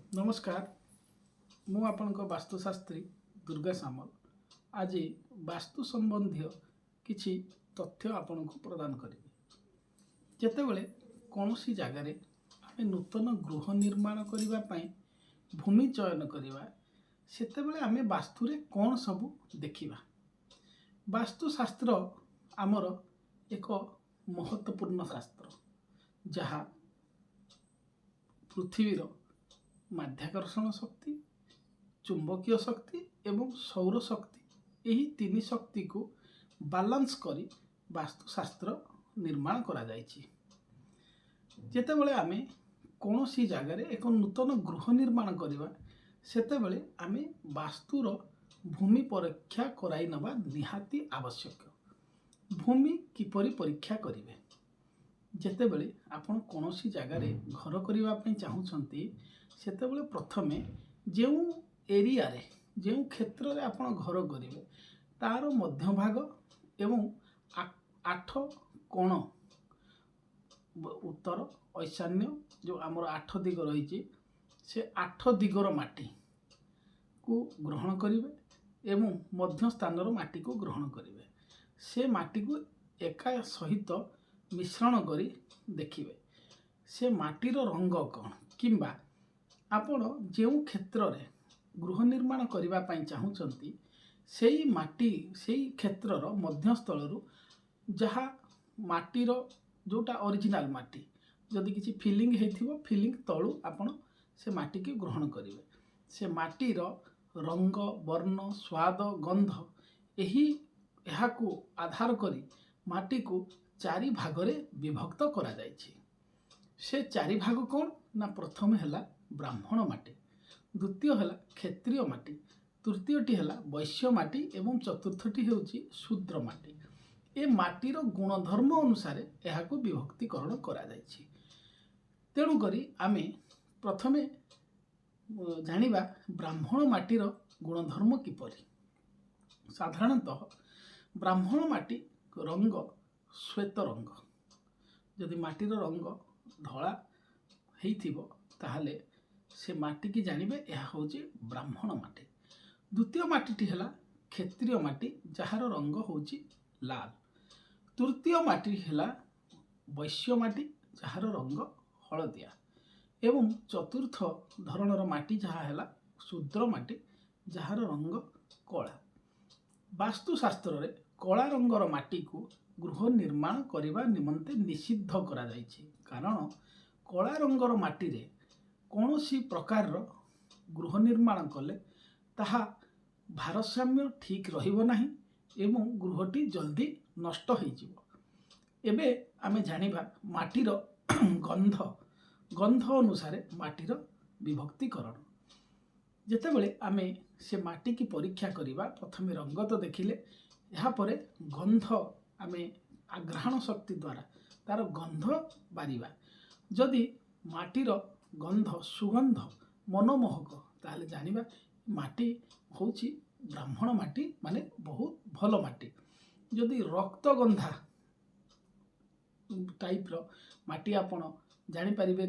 नमस्कार। मु आपणक वास्तुशास्त्री दुर्गा सामल आज वास्तु संबंधी किछि तथ्य आपणक प्रदान करी। जेतेबेले कौन सी जगार आम नूतन गृह निर्माण करने भूमि चयन करवा सेतेबेले आम वास्तुरे कौन सबू देखा। वास्तुशास्त्र आमर एक महत्वपूर्ण शास्त्र जहाँ पृथ्वीर माध्याकर्षण शक्ति, चुंबकीय शक्ति एवं सौर शक्ति यही तीन शक्ति को बालांस करी वास्तुशास्त्र निर्माण करा जायछि। जेतेबेले आमे कौन सी जगार एक नूतन गृह निर्माण करवा सेतेबेले आमे वास्तुर भूमि परीक्षा कराई नबा निहाती आवश्यक। भूमि किपरि परीक्षा करिवे? जेतेबेले आपण कौन सी जगार घर करबा पई चाहुछंती सेतेबेले प्रथमे जो एरिया रे जो क्षेत्र रे आपण घर करिवे तार मध्य भाग एवं 8 कोण उत्तर ईशान्य जो आमर 8 दिग रही से 8 दिगर माटी को ग्रहण करिवे एवं मध्य स्थान माटी को ग्रहण करिवे। से माटी को एका सहित मिश्रण करी देखिवे से माटीर रंग कौन किंबा आपण जो क्षेत्र रे गृह निर्माण करबा पई चाहुचंती सेई माटी सेई क्षेत्रर मध्यस्थल जहाँ माटीर जोटा ओरिजिनल माटी जदि किसी फिलिंग हेथिबो फिलिंग तळु आपण से माटी के ग्रहण करिवे। से माटीर रंग वर्ण स्वाद गंध यही एहाकू आधार करी माटी को 4 भाग रे विभक्त करा जायछि। से 4 भाग कौन ना प्रथम हैला ब्राह्मण माटी, द्वितीय हैला क्षेत्रीय माटी, तृतीयटी हैला वैश्य माटी एवं चतुर्थटी हेउछि शूद्र माटी। ए माटीर गुणधर्म अनुसार एहाकू विभक्तिकरण करा जायछि। तेणु करी आमे प्रथमे जानिबा ब्राह्मण माटीर गुणधर्म किपरि। साधारणतः ब्राह्मण माटी रंग श्वेत रंग। यदि माटीर रंग धला हेइथिबो ताहले से माटी की जानिबे यह होछि ब्राह्मण माटी। द्वितीय माटीटी हैला क्षेत्रीय माटी जहार रंग होछि लाल। तृतीय माटी हैला वैश्य माटी जहार रंग हलदिया एवं चतुर्थ धरणर माटी जहा हैला शूद्र माटी जहार रंग कला। वास्तुशास्त्र रे कला रंगर माटी को गृह निर्माण करने निमंते निषिद्ध करा जायछि। कारण कला रंगर माटी रे कौन सी प्रकार गृह निर्माण कले ताहा भारसाम्य ठीक रहिबो नाही एवं गृहटी जल्दी नष्ट हो जिवो। एबे आमे जानिबा माटीर गंध गंध अनुसार माटीर विभक्तिकरण। जेतेबेले आमे से माटी की परीक्षा करिबा प्रथमे रंग तो देखिले यहाँ परे गंध आमे आग्रहण शक्ति द्वारा तार गंध बारिबा। जदि माटीर गंध सुगंध मनमोहक ताहले जानिबा माटी होछि ब्राह्मण माटी माने बहुत भल माटी। जदि रक्त गंधा टाइप रो माटी आपण जानि परिबे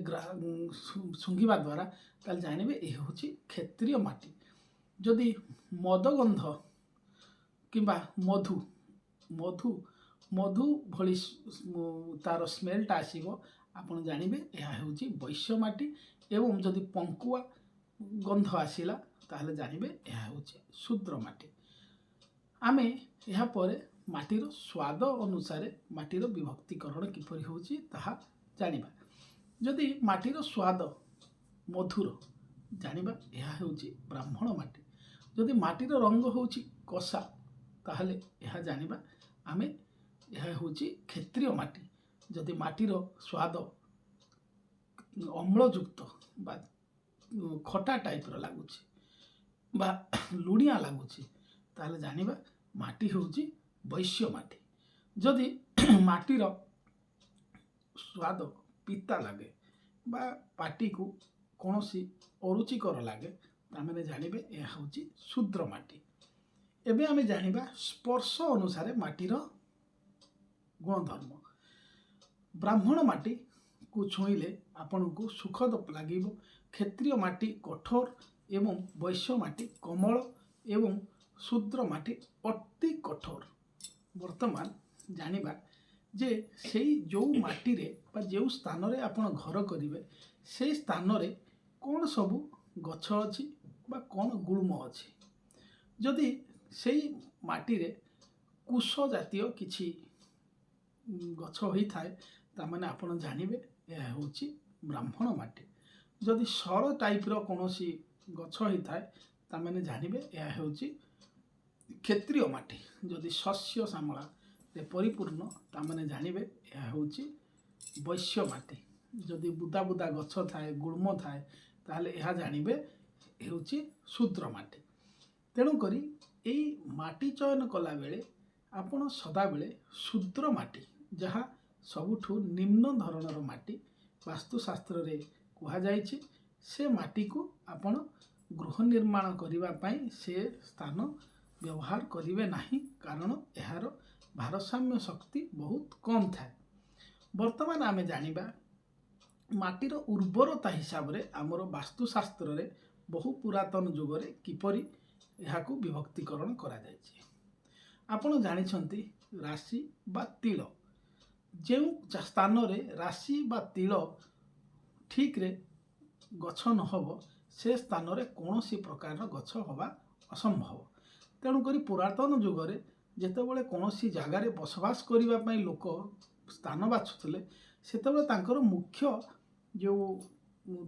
सुंघिबा द्वारा ताहले जानिबे ए होछि क्षेत्रीय माटी। जदि मद गंध किंबा मधु मधु मधु भली तार स्मेलटा आसीबो आपण जानिबे यह होछि वैश्य माटी। एवं जदि पंकुआ गंध आसिला ताहले जानिबे यह होछि शूद्र माटी। आमे यह परे माटीर स्वाद अनुसार माटीर विभक्तिकरण किपरि होछि ताहा जानिबा। जदि माटीर स्वाद मधुर जानिबा यह होछि ब्राह्मण माटी। जदि माटीर रंग होछि कषा ताहले यह जानिबा आमे यह होछि क्षेत्रीय माटी। जदि माटीर स्वाद अम्लयुक्त बा खटा टाइप लगुछि बा लुणिया लगुछि ताहले जानिबा माटी होछि वैश्य माटी। जदि माटीर स्वाद पिता लगे बा पाटी को कौन सी अरुचिकर लगे तामें जानिबे यह होछि शूद्र माटी। एबे आमे जानिबा स्पर्श अनुसार माटीर गुणधर्म। ब्राह्मण माटी को छुईले आपन को सुखद लगे କ୍ଷତ୍ରିୟ ମାଟି କଠୋର ଏବଂ ବୈଶ୍ୟ ମାଟି କୋମଳ ଏବଂ ଶୂଦ୍ର ମାଟି ଅତି କଠୋର। ବର୍ତ୍ତମାନ ଜାଣିବା ଯେ ସେଇ ଯେଉଁ ମାଟିରେ ବା ଯେଉଁ ସ୍ଥାନରେ ଆପଣ ଘର କରିବେ ସେଇ ସ୍ଥାନରେ କ'ଣ ସବୁ ଗଛ ଅଛି ବା କ'ଣ ଗୁଳ୍ମ ଅଛି। ଯଦି ସେଇ ମାଟିରେ କୁଶ ଜାତୀୟ କିଛି ଗଛ ହୋଇଥାଏ ତାମାନେ ଆପଣ ଜାଣିବେ ଏହା ହେଉଛି ବ୍ରାହ୍ମଣ ମାଟି। ଯଦି ସର ଟାଇପ୍ର କୌଣସି ଗଛ ହୋଇଥାଏ ତାମାନେ ଜାଣିବେ ଏହା ହେଉଛି କ୍ଷତ୍ରିୟ ମାଟି। ଯଦି ଶସ୍ୟ ଶ୍ୟାମଳାରେ ପରିପୂର୍ଣ୍ଣ ତାମାନେ ଜାଣିବେ ଏହା ହେଉଛି ବୈଶ୍ୟ ମାଟି। ଯଦି ବୁଦା ବୁଦା ଗଛ ଥାଏ ଗୁଳ୍ମ ଥାଏ ତାହେଲେ ଏହା ଜାଣିବେ ହେଉଛି ଶୂଦ୍ର ମାଟି। ତେଣୁକରି ଏଇ ମାଟି ଚୟନ କଲାବେଳେ ଆପଣ ସଦାବେଳେ ଶୂଦ୍ର ମାଟି, ଯାହା ସବୁଠୁ ନିମ୍ନ ଧରଣର ମାଟି ବାସ୍ତୁଶାସ୍ତ୍ରରେ କୁହାଯାଇଛି, ସେ ମାଟିକୁ ଆପଣ ଗୃହ ନିର୍ମାଣ କରିବା ପାଇଁ ସେ ସ୍ଥାନ ବ୍ୟବହାର କରିବେ ନାହିଁ, କାରଣ ଏହାର ଭାରସାମ୍ୟ ଶକ୍ତି ବହୁତ କମ୍ ଥାଏ। ବର୍ତ୍ତମାନ ଆମେ ଜାଣିବା ମାଟିର ଉର୍ବରତା ହିସାବରେ ଆମର ବାସ୍ତୁଶାସ୍ତ୍ରରେ ବହୁ ପୁରାତନ ଯୁଗରେ କିପରି ଏହାକୁ ବିଭକ୍ତିକରଣ କରାଯାଇଛି। ଆପଣ ଜାଣିଛନ୍ତି ରାଶି ବା ତିଳ, ଯେଉଁ ସ୍ଥାନରେ ରାଶି ବା ତିଳ ଠିକ୍ରେ ଗଛ ନ ହେବ ସେ ସ୍ଥାନରେ କୌଣସି ପ୍ରକାରର ଗଛ ହେବା ଅସମ୍ଭବ। ତେଣୁକରି ପୁରାତନ ଯୁଗରେ ଯେତେବେଳେ କୌଣସି ଜାଗାରେ ବସବାସ କରିବା ପାଇଁ ଲୋକ ସ୍ଥାନ ବାଛୁଥିଲେ ସେତେବେଳେ ତାଙ୍କର ମୁଖ୍ୟ ଯେଉଁ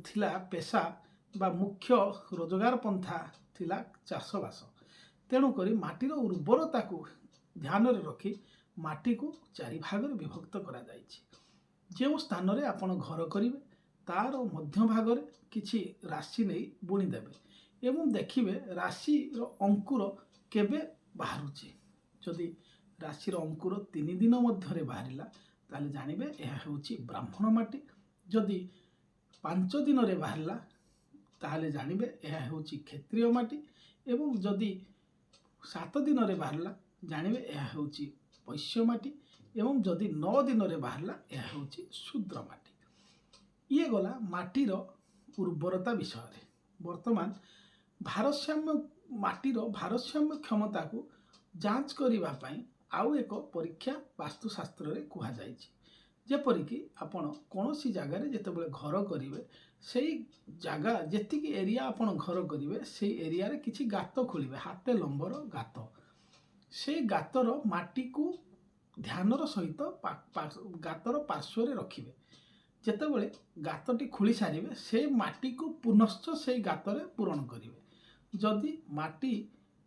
ଥିଲା ପେଶା ବା ମୁଖ୍ୟ ରୋଜଗାର ପନ୍ଥା ଥିଲା ଚାଷବାସ। ତେଣୁକରି ମାଟିର ଉର୍ବରତାକୁ ଧ୍ୟାନରେ ରଖି ମାଟିକୁ ଚାରି ଭାଗରେ ବିଭକ୍ତ କରାଯାଇଛି। ଯେଉଁ ସ୍ଥାନରେ ଆପଣ ଘର କରିବେ ତାର ମଧ୍ୟ ଭାଗରେ କିଛି ରାଶି ନେଇ ବୁଣିଦେବେ ଏବଂ ଦେଖିବେ ରାଶିର ଅଙ୍କୁର କେବେ ବାହାରୁଛି। ଯଦି ରାଶିର ଅଙ୍କୁର 3 ଦିନ ମଧ୍ୟରେ ବାହାରିଲା ତାହେଲେ ଜାଣିବେ ଏହା ହେଉଛି ବ୍ରାହ୍ମଣ ମାଟି। ଯଦି 5 ଦିନରେ ବାହାରିଲା ତାହେଲେ ଜାଣିବେ ଏହା ହେଉଛି କ୍ଷତ୍ରିୟ ମାଟି ଏବଂ ଯଦି 7 ଦିନରେ ବାହାରିଲା ଜାଣିବେ ଏହା ହେଉଛି ବୈଶ୍ୟ ମାଟି ଏବଂ ଯଦି 9 ଦିନରେ ବାହାରିଲା ଏହା ହେଉଛି ଶୂଦ୍ର ମାଟି। ଇଏ ଗଲା ମାଟିର ଉର୍ବରତା ବିଷୟରେ। ବର୍ତ୍ତମାନ ମାଟିର ଭାରସାମ୍ୟ କ୍ଷମତାକୁ ଯାଞ୍ଚ କରିବା ପାଇଁ ଆଉ ଏକ ପରୀକ୍ଷା ବାସ୍ତୁଶାସ୍ତ୍ରରେ କୁହାଯାଇଛି। ଯେପରିକି ଆପଣ କୌଣସି ଜାଗାରେ ଯେତେବେଳେ ଘର କରିବେ ସେଇ ଜାଗା ଯେତିକି ଏରିଆ ଆପଣ ଘର କରିବେ ସେଇ ଏରିଆରେ କିଛି ଗାତ ଖୋଳିବେ, ହାତେ ଲମ୍ବର ଗାତ। ସେଇ ଗାତର ମାଟିକୁ ଧ୍ୟାନର ସହିତ ଗାତର ପାର୍ଶ୍ୱରେ ରଖିବେ। ଯେତେବେଳେ ଗାତଟି ଖୋଳି ସାରିବେ ସେ ମାଟିକୁ ପୁନଶ୍ଚ ସେଇ ଗାତରେ ପୂରଣ କରିବେ। ଯଦି ମାଟି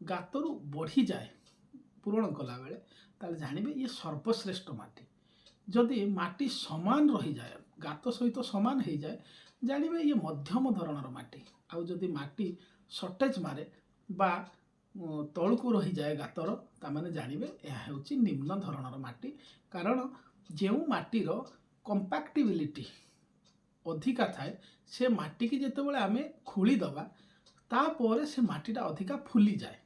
ଗାତରୁ ବଢ଼ିଯାଏ ପୂରଣ କଲାବେଳେ ତାହେଲେ ଜାଣିବେ ଇଏ ସର୍ବଶ୍ରେଷ୍ଠ ମାଟି। ଯଦି ମାଟି ସମାନ ରହିଯାଏ, ଗାତ ସହିତ ସମାନ ହେଇଯାଏ, ଜାଣିବେ ଇଏ ମଧ୍ୟମ ଧରଣର ମାଟି। ଆଉ ଯଦି ମାଟି ସର୍ଟେଜ ମାରେ ବା ତଳକୁ ରହିଯାଏ ଗାତର, ତାମାନେ ଜାଣିବେ ଏହା ହେଉଛି ନିମ୍ନ ଧରଣର ମାଟି। କାରଣ ଯେଉଁ ମାଟିର କମ୍ପାକ୍ଟିବିଲିଟି ଅଧିକା ଥାଏ ସେ ମାଟିକି ଯେତେବେଳେ ଆମେ ଖୋଳିଦେବା ତାପରେ ସେ ମାଟିଟା ଅଧିକା ଫୁଲିଯାଏ।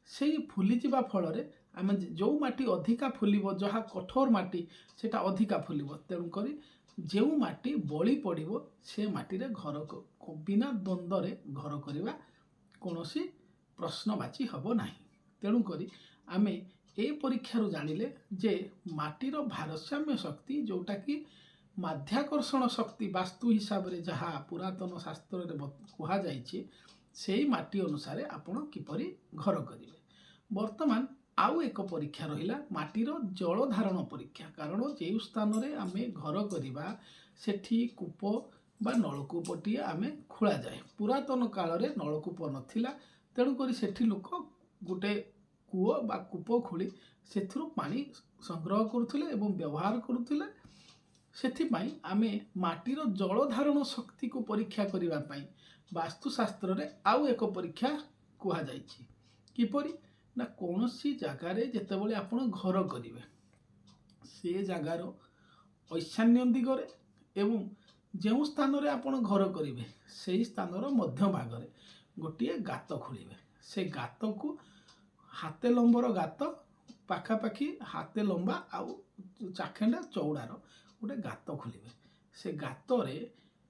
ସେଇ ଫୁଲିଯିବା ଫଳରେ ଆମେ ଯେଉଁ ମାଟି ଅଧିକା ଫୁଲିବ, ଯାହା କଠୋର ମାଟି ସେଟା ଅଧିକା ଫୁଲିବ। ତେଣୁକରି ଯେଉଁ ମାଟି ବଳି ପଡ଼ିବ ସେ ମାଟିରେ ବିନା ଦ୍ୱନ୍ଦ୍ୱରେ ଘର କରିବା କୌଣସି ପ୍ରଶ୍ନବାଚୀ ହେବ ନାହିଁ। ତେଣୁକରି ଆମେ ଏ ପରୀକ୍ଷାରୁ ଜାଣିଲେ ଯେ ମାଟିର ଭାରସାମ୍ୟ ଶକ୍ତି, ଯେଉଁଟାକି ମାଧ୍ୟାକର୍ଷଣ ଶକ୍ତି ବାସ୍ତୁ ହିସାବରେ ଯାହା ପୁରାତନ ଶାସ୍ତ୍ରରେ କୁହାଯାଇଛି, ସେଇ ମାଟି ଅନୁସାରେ ଆପଣ କିପରି ଘର କରିବେ। ବର୍ତ୍ତମାନ ଆଉ ଏକ ପରୀକ୍ଷା ରହିଲା ମାଟିର ଜଳ ଧାରଣ ପରୀକ୍ଷା। କାରଣ ଯେଉଁ ସ୍ଥାନରେ ଆମେ ଘର କରିବା ସେଠି କୂପ ବା ନଳକୂପଟିଏ ଆମେ ଖୋଳାଯାଏ। ପୁରାତନ କାଳରେ ନଳକୂପ ନଥିଲା, ତେଣୁକରି ସେଠି ଲୋକ ଗୋଟେ କୂଅ ବା କୂପ ଖୋଳି ସେଥିରୁ ପାଣି ସଂଗ୍ରହ କରୁଥିଲେ ଏବଂ ବ୍ୟବହାର କରୁଥିଲେ। ସେଥିପାଇଁ ଆମେ ମାଟିର ଜଳ ଧାରଣ ଶକ୍ତିକୁ ପରୀକ୍ଷା କରିବା ପାଇଁ ବାସ୍ତୁଶାସ୍ତ୍ରରେ ଆଉ ଏକ ପରୀକ୍ଷା କୁହାଯାଇଛି। କିପରି ନା କୌଣସି ଜାଗାରେ ଯେତେବେଳେ ଆପଣ ଘର କରିବେ ସେ ଜାଗାର ଈଶାନ୍ୟ ଦିଗରେ ଏବଂ ଯେଉଁ ସ୍ଥାନରେ ଆପଣ ଘର କରିବେ ସେହି ସ୍ଥାନର ମଧ୍ୟ ଭାଗରେ ଗୋଟିଏ ଗାତ ଖୋଳିବେ। ସେ ଗାତକୁ ହାତେ ଲମ୍ବର ଗାତ, ପାଖାପାଖି ହାତେ ଲମ୍ବା ଆଉ ଚାଖେଣ୍ଡା ଚଉଡ଼ାର ଗୋଟେ ଗାତ ଖୋଳିବେ। ସେ ଗାତରେ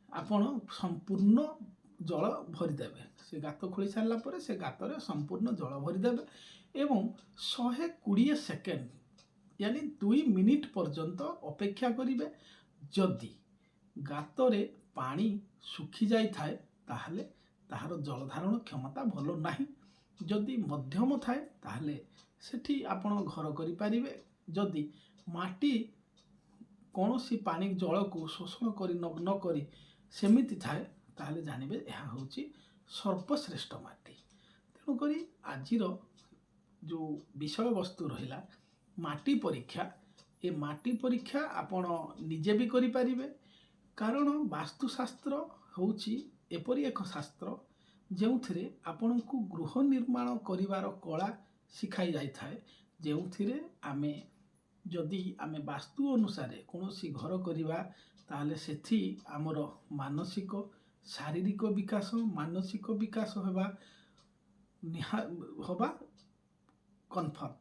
ଆପଣ ସମ୍ପୂର୍ଣ୍ଣ ଜଳ ଭରିଦେବେ। ସେ ଗାତ ଖୋଳି ସାରିଲା ପରେ ସେ ଗାତରେ ସମ୍ପୂର୍ଣ୍ଣ ଜଳ ଭରିଦେବେ ଏବଂ 120 ସେକେଣ୍ଡ यानी 2 मिनिट पर्यंत अपेक्षा करिवे। जदि गातरे पानी सुखी जाई थाए ताहले ताहार जलधारण क्षमता भलो नाही। जदि मध्यम थाए ताहले सेठी आपण घर करि पारिबे। जदि माटी कौनसी पानी जल को शोषण करि न करी सेमिति थाए ताहले जानिबे ଏହା ହେଉଛି सर्वश्रेष्ठ माटी। तेणुकरी आजिर जो विषय वस्तु रहिला माटी परीक्षा, ए माटी परीक्षा आपण निजे भी करि पारिबे। कारण वास्तुशास्त्र होउची एपरि एक शास्त्र जेउथिरे आपणको गृह निर्माण करिवार कला शिखाई जाई थाए। जेउथिरे आमे जदि आमे वास्तु अनुसार कौनसी घर करिवा ताहले सेथि आमर मानसिक शारीरिक विकास मानसिक विकास हवा कन्फर्म।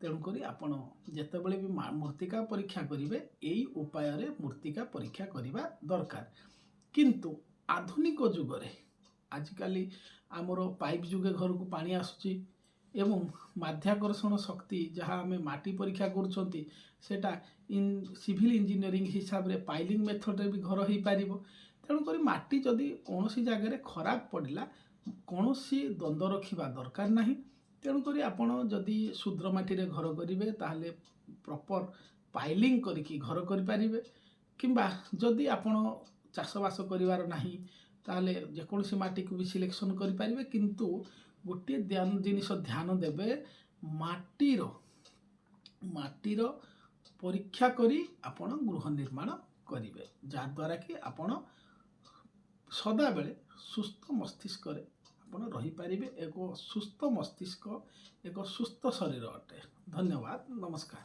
तेणुकरी आपण जेतेबेले भी मृत्तिका परीक्षा करिवे एई उपाय रे मृत्तिका परीक्षा करिवा दरकार। किंतु आधुनिक जुगरे आजिकाली आमर पाइप जुगे घर को पानी आसुची एवं माध्याकर्षण शक्ति जहाँ आमे माटी परीक्षा करुछंती सेटा सिविल इंजीनियरिंग हिसाब रे पाइलिंग मेथड रे भी घर हो पारिबो। तेणुकरी माटी जदि कौनसी जगह खराब पड़िला कौनसी द्वंद्व रखिबा दरकार नाही। तेणुकरी आपण जदि शुद्र माटी रे घर करिवे ताहले प्रॉपर पाइलिंग करिकी घर करि पारिबे। किंबा जदि आपण चाषबास करिवार नाही ताहले जेकोसी माटी को भी सिलेक्शन करि पारिबे। किंतु गोटे जिनिस ध्यान देबे माटीर परीक्षा करी आपण गृह निर्माण करिवे जहाद्वारा कि आपण सदा बेले सुस्थ मस्तिष्क रे आपण रही पारिबे। एक सुस्थ मस्तिष्क एक सुस्थ शरीर अटे। धन्यवाद, नमस्कार।